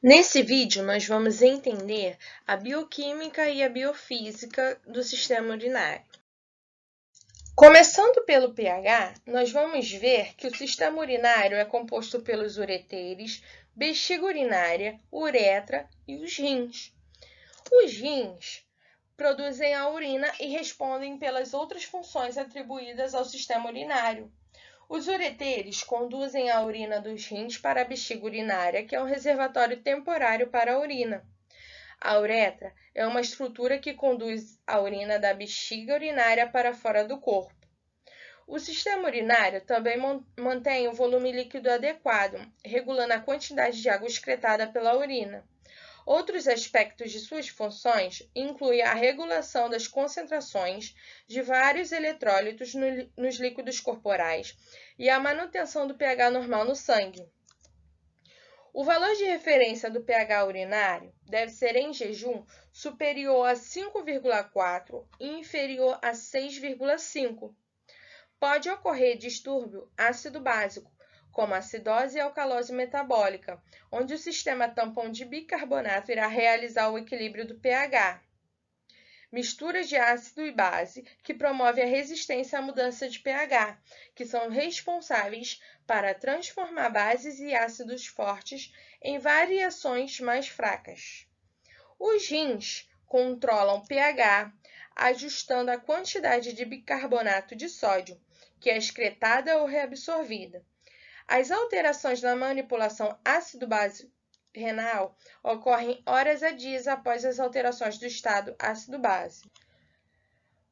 Nesse vídeo, nós vamos entender a bioquímica e a biofísica do sistema urinário. Começando pelo pH, nós vamos ver que o sistema urinário é composto pelos ureteres, bexiga urinária, uretra e os rins. Os rins produzem a urina e respondem pelas outras funções atribuídas ao sistema urinário. Os ureteres conduzem a urina dos rins para a bexiga urinária, que é um reservatório temporário para a urina. A uretra é uma estrutura que conduz a urina da bexiga urinária para fora do corpo. O sistema urinário também mantém o volume líquido adequado, regulando a quantidade de água excretada pela urina. Outros aspectos de suas funções incluem a regulação das concentrações de vários eletrólitos nos líquidos corporais e a manutenção do pH normal no sangue. O valor de referência do pH urinário deve ser, em jejum, superior a 5,4 e inferior a 6,5. Pode ocorrer distúrbio ácido-básico, como acidose e alcalose metabólica, onde o sistema tampão de bicarbonato irá realizar o equilíbrio do pH. Misturas de ácido e base, que promove a resistência à mudança de pH, que são responsáveis para transformar bases e ácidos fortes em variações mais fracas. Os rins controlam pH, ajustando a quantidade de bicarbonato de sódio, que é excretada ou reabsorvida. As alterações na manipulação ácido-base renal ocorrem horas a dias após as alterações do estado ácido-base.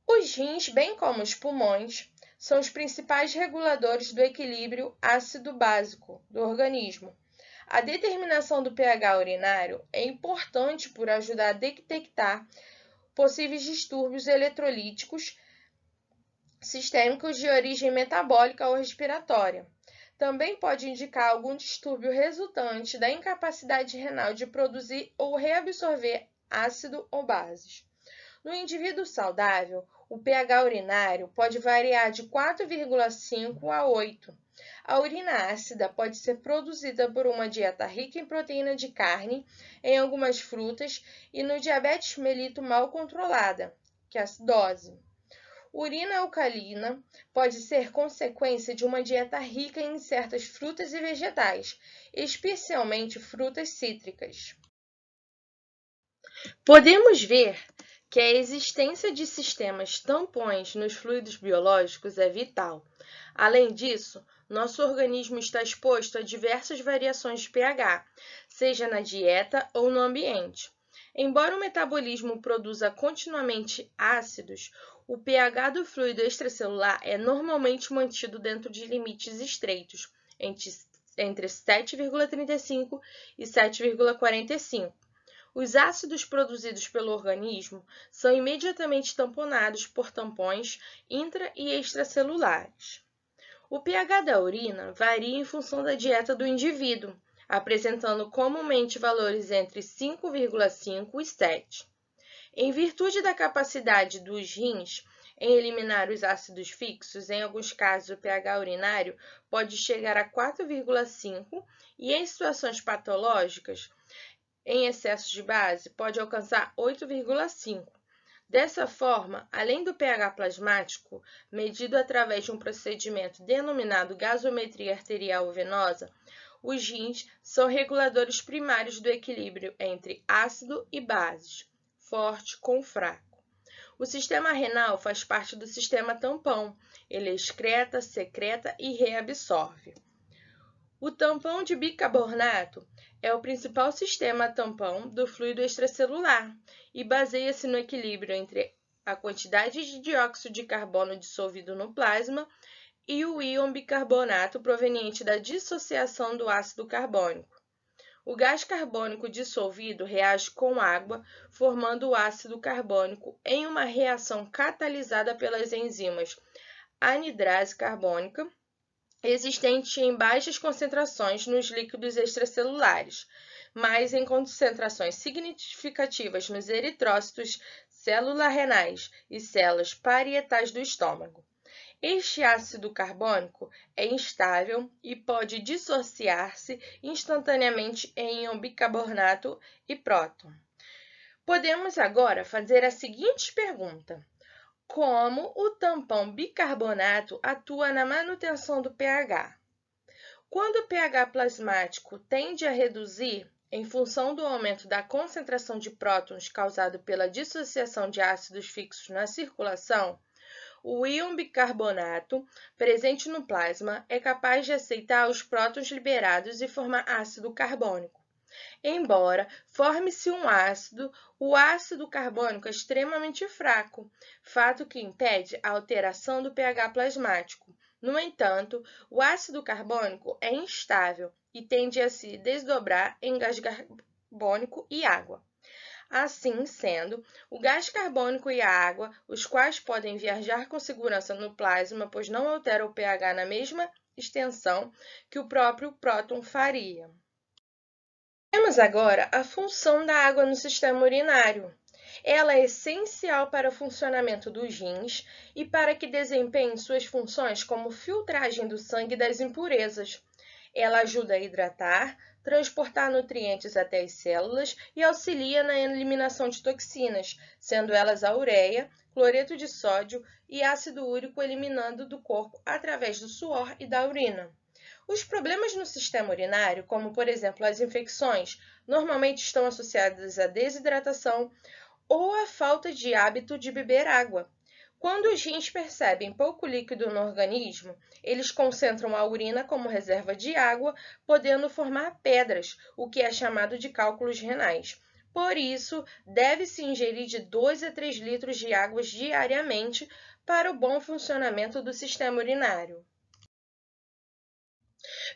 Os rins, bem como os pulmões, são os principais reguladores do equilíbrio ácido-básico do organismo. A determinação do pH urinário é importante por ajudar a detectar possíveis distúrbios eletrolíticos sistêmicos de origem metabólica ou respiratória. Também pode indicar algum distúrbio resultante da incapacidade renal de produzir ou reabsorver ácido ou bases. No indivíduo saudável, o pH urinário pode variar de 4,5 a 8. A urina ácida pode ser produzida por uma dieta rica em proteína de carne, em algumas frutas e no diabetes mellitus mal controlada, que é a acidose. Urina alcalina pode ser consequência de uma dieta rica em certas frutas e vegetais, especialmente frutas cítricas. Podemos ver que a existência de sistemas tampões nos fluidos biológicos é vital. Além disso, nosso organismo está exposto a diversas variações de pH, seja na dieta ou no ambiente. Embora o metabolismo produza continuamente ácidos, o pH do fluido extracelular é normalmente mantido dentro de limites estreitos, entre 7,35 e 7,45. Os ácidos produzidos pelo organismo são imediatamente tamponados por tampões intra- e extracelulares. O pH da urina varia em função da dieta do indivíduo, apresentando comumente valores entre 5,5 e 7. Em virtude da capacidade dos rins em eliminar os ácidos fixos, em alguns casos o pH urinário pode chegar a 4,5 e em situações patológicas, em excesso de base, pode alcançar 8,5. Dessa forma, além do pH plasmático, medido através de um procedimento denominado gasometria arterial venosa, os rins são reguladores primários do equilíbrio entre ácido e bases, forte com fraco. O sistema renal faz parte do sistema tampão. Ele excreta, secreta e reabsorve. O tampão de bicarbonato é o principal sistema tampão do fluido extracelular e baseia-se no equilíbrio entre a quantidade de dióxido de carbono dissolvido no plasma e o íon bicarbonato proveniente da dissociação do ácido carbônico. O gás carbônico dissolvido reage com água, formando o ácido carbônico em uma reação catalisada pelas enzimas anidrase carbônica, existente em baixas concentrações nos líquidos extracelulares, mas em concentrações significativas nos eritrócitos, células renais e células parietais do estômago. Este ácido carbônico é instável e pode dissociar-se instantaneamente em íon bicarbonato e próton. Podemos agora fazer a seguinte pergunta: como o tampão bicarbonato atua na manutenção do pH? Quando o pH plasmático tende a reduzir em função do aumento da concentração de prótons causado pela dissociação de ácidos fixos na circulação, o íon bicarbonato presente no plasma é capaz de aceitar os prótons liberados e formar ácido carbônico. Embora forme-se um ácido, o ácido carbônico é extremamente fraco, fato que impede a alteração do pH plasmático. No entanto, o ácido carbônico é instável e tende a se desdobrar em gás carbônico e água. Assim sendo, o gás carbônico e a água, os quais podem viajar com segurança no plasma, pois não alteram o pH na mesma extensão que o próprio próton faria. Vemos agora a função da água no sistema urinário. Ela é essencial para o funcionamento dos rins e para que desempenhe suas funções como filtragem do sangue das impurezas. Ela ajuda a hidratar, transportar nutrientes até as células e auxilia na eliminação de toxinas, sendo elas a ureia, cloreto de sódio e ácido úrico eliminando do corpo através do suor e da urina. Os problemas no sistema urinário, como por exemplo as infecções, normalmente estão associadas à desidratação ou à falta de hábito de beber água. Quando os rins percebem pouco líquido no organismo, eles concentram a urina como reserva de água, podendo formar pedras, o que é chamado de cálculos renais. Por isso, deve-se ingerir de 2 a 3 litros de água diariamente para o bom funcionamento do sistema urinário.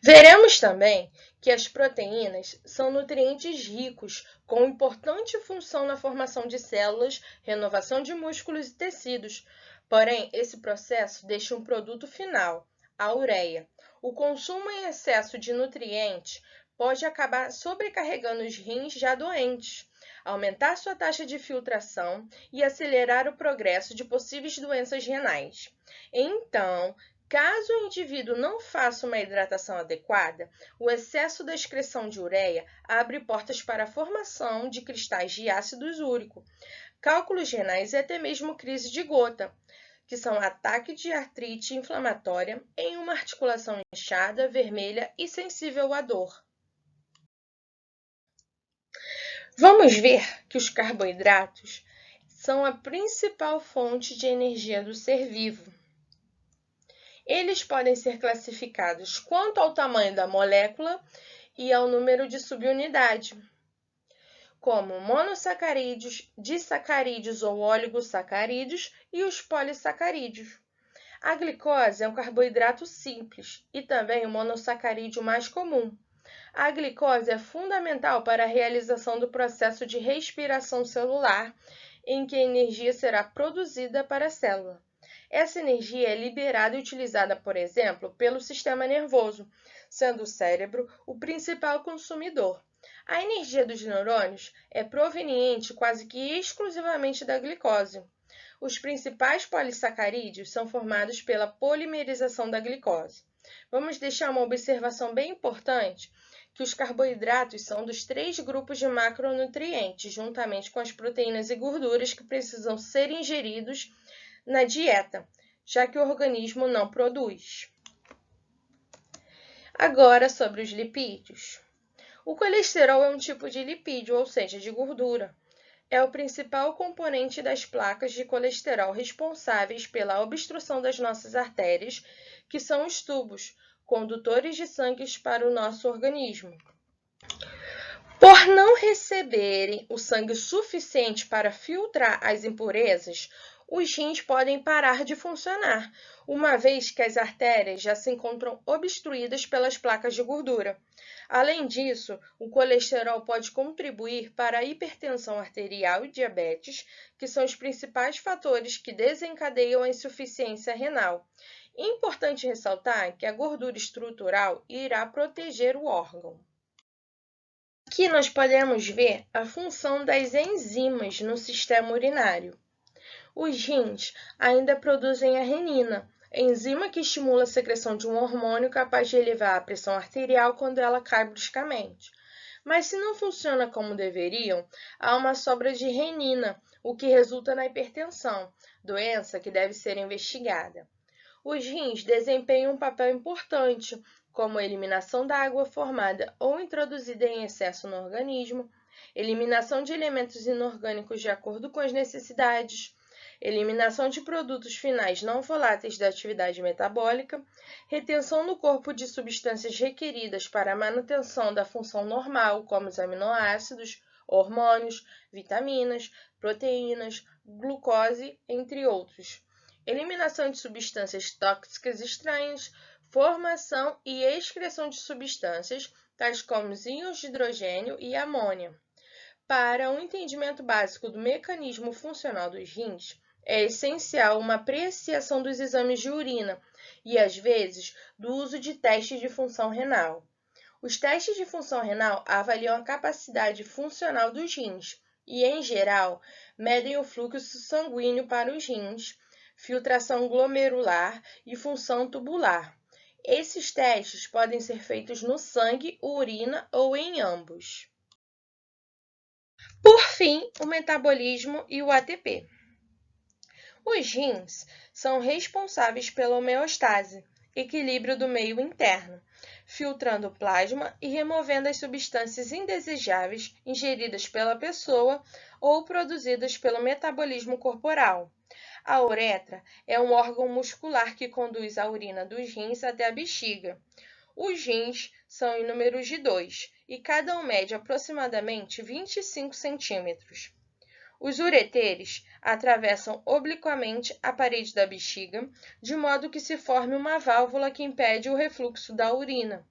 Veremos também que as proteínas são nutrientes ricos, com importante função na formação de células, renovação de músculos e tecidos. Porém, esse processo deixa um produto final, a ureia. O consumo em excesso de nutrientes pode acabar sobrecarregando os rins já doentes, aumentar sua taxa de filtração e acelerar o progresso de possíveis doenças renais. Então, caso o indivíduo não faça uma hidratação adequada, o excesso da excreção de ureia abre portas para a formação de cristais de ácido úrico, cálculos renais e até mesmo crise de gota, que são ataque de artrite inflamatória em uma articulação inchada, vermelha e sensível à dor. Vamos ver que os carboidratos são a principal fonte de energia do ser vivo. Eles podem ser classificados quanto ao tamanho da molécula e ao número de subunidade, como monossacarídeos, disacarídeos ou oligosacarídeos e os polissacarídeos. A glicose é um carboidrato simples e também o monossacarídeo mais comum. A glicose é fundamental para a realização do processo de respiração celular, em que a energia será produzida para a célula. Essa energia é liberada e utilizada, por exemplo, pelo sistema nervoso, sendo o cérebro o principal consumidor. A energia dos neurônios é proveniente quase que exclusivamente da glicose. Os principais polissacarídeos são formados pela polimerização da glicose. Vamos deixar uma observação bem importante, que os carboidratos são dos 3 grupos de macronutrientes, juntamente com as proteínas e gorduras que precisam ser ingeridos na dieta, já que o organismo não produz. Agora, sobre os lipídios. O colesterol é um tipo de lipídio, ou seja, de gordura. É o principal componente das placas de colesterol responsáveis pela obstrução das nossas artérias, que são os tubos, condutores de sangue para o nosso organismo. Por não receberem o sangue suficiente para filtrar as impurezas, os rins podem parar de funcionar, uma vez que as artérias já se encontram obstruídas pelas placas de gordura. Além disso, o colesterol pode contribuir para a hipertensão arterial e diabetes, que são os principais fatores que desencadeiam a insuficiência renal. É importante ressaltar que a gordura estrutural irá proteger o órgão. Aqui nós podemos ver a função das enzimas no sistema urinário. Os rins ainda produzem a renina. enzima que estimula a secreção de um hormônio capaz de elevar a pressão arterial quando ela cai bruscamente. Mas se não funciona como deveriam, há uma sobra de renina, o que resulta na hipertensão, doença que deve ser investigada. Os rins desempenham um papel importante, como a eliminação da água formada ou introduzida em excesso no organismo, eliminação de elementos inorgânicos de acordo com as necessidades, eliminação de produtos finais não voláteis da atividade metabólica, retenção no corpo de substâncias requeridas para a manutenção da função normal, como os aminoácidos, hormônios, vitaminas, proteínas, glucose, entre outros. Eliminação de substâncias tóxicas estranhas, formação e excreção de substâncias, tais como os íons de hidrogênio e amônia. Para um entendimento básico do mecanismo funcional dos rins, é essencial uma apreciação dos exames de urina e, às vezes, do uso de testes de função renal. Os testes de função renal avaliam a capacidade funcional dos rins e, em geral, medem o fluxo sanguíneo para os rins, filtração glomerular e função tubular. Esses testes podem ser feitos no sangue, urina ou em ambos. Por fim, o metabolismo e o ATP. Os rins são responsáveis pela homeostase, equilíbrio do meio interno, filtrando o plasma e removendo as substâncias indesejáveis ingeridas pela pessoa ou produzidas pelo metabolismo corporal. A uretra é um órgão muscular que conduz a urina dos rins até a bexiga. Os rins são em números de 2 e cada um mede aproximadamente 25 centímetros. Os ureteres atravessam obliquamente a parede da bexiga, de modo que se forme uma válvula que impede o refluxo da urina.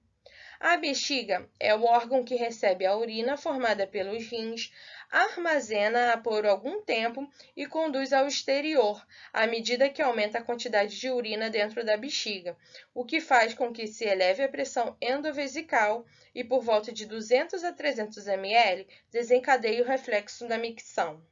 A bexiga é o órgão que recebe a urina formada pelos rins, armazena-a por algum tempo e conduz ao exterior, à medida que aumenta a quantidade de urina dentro da bexiga, o que faz com que se eleve a pressão endovesical e, por volta de 200 a 300 ml, desencadeie o reflexo da micção.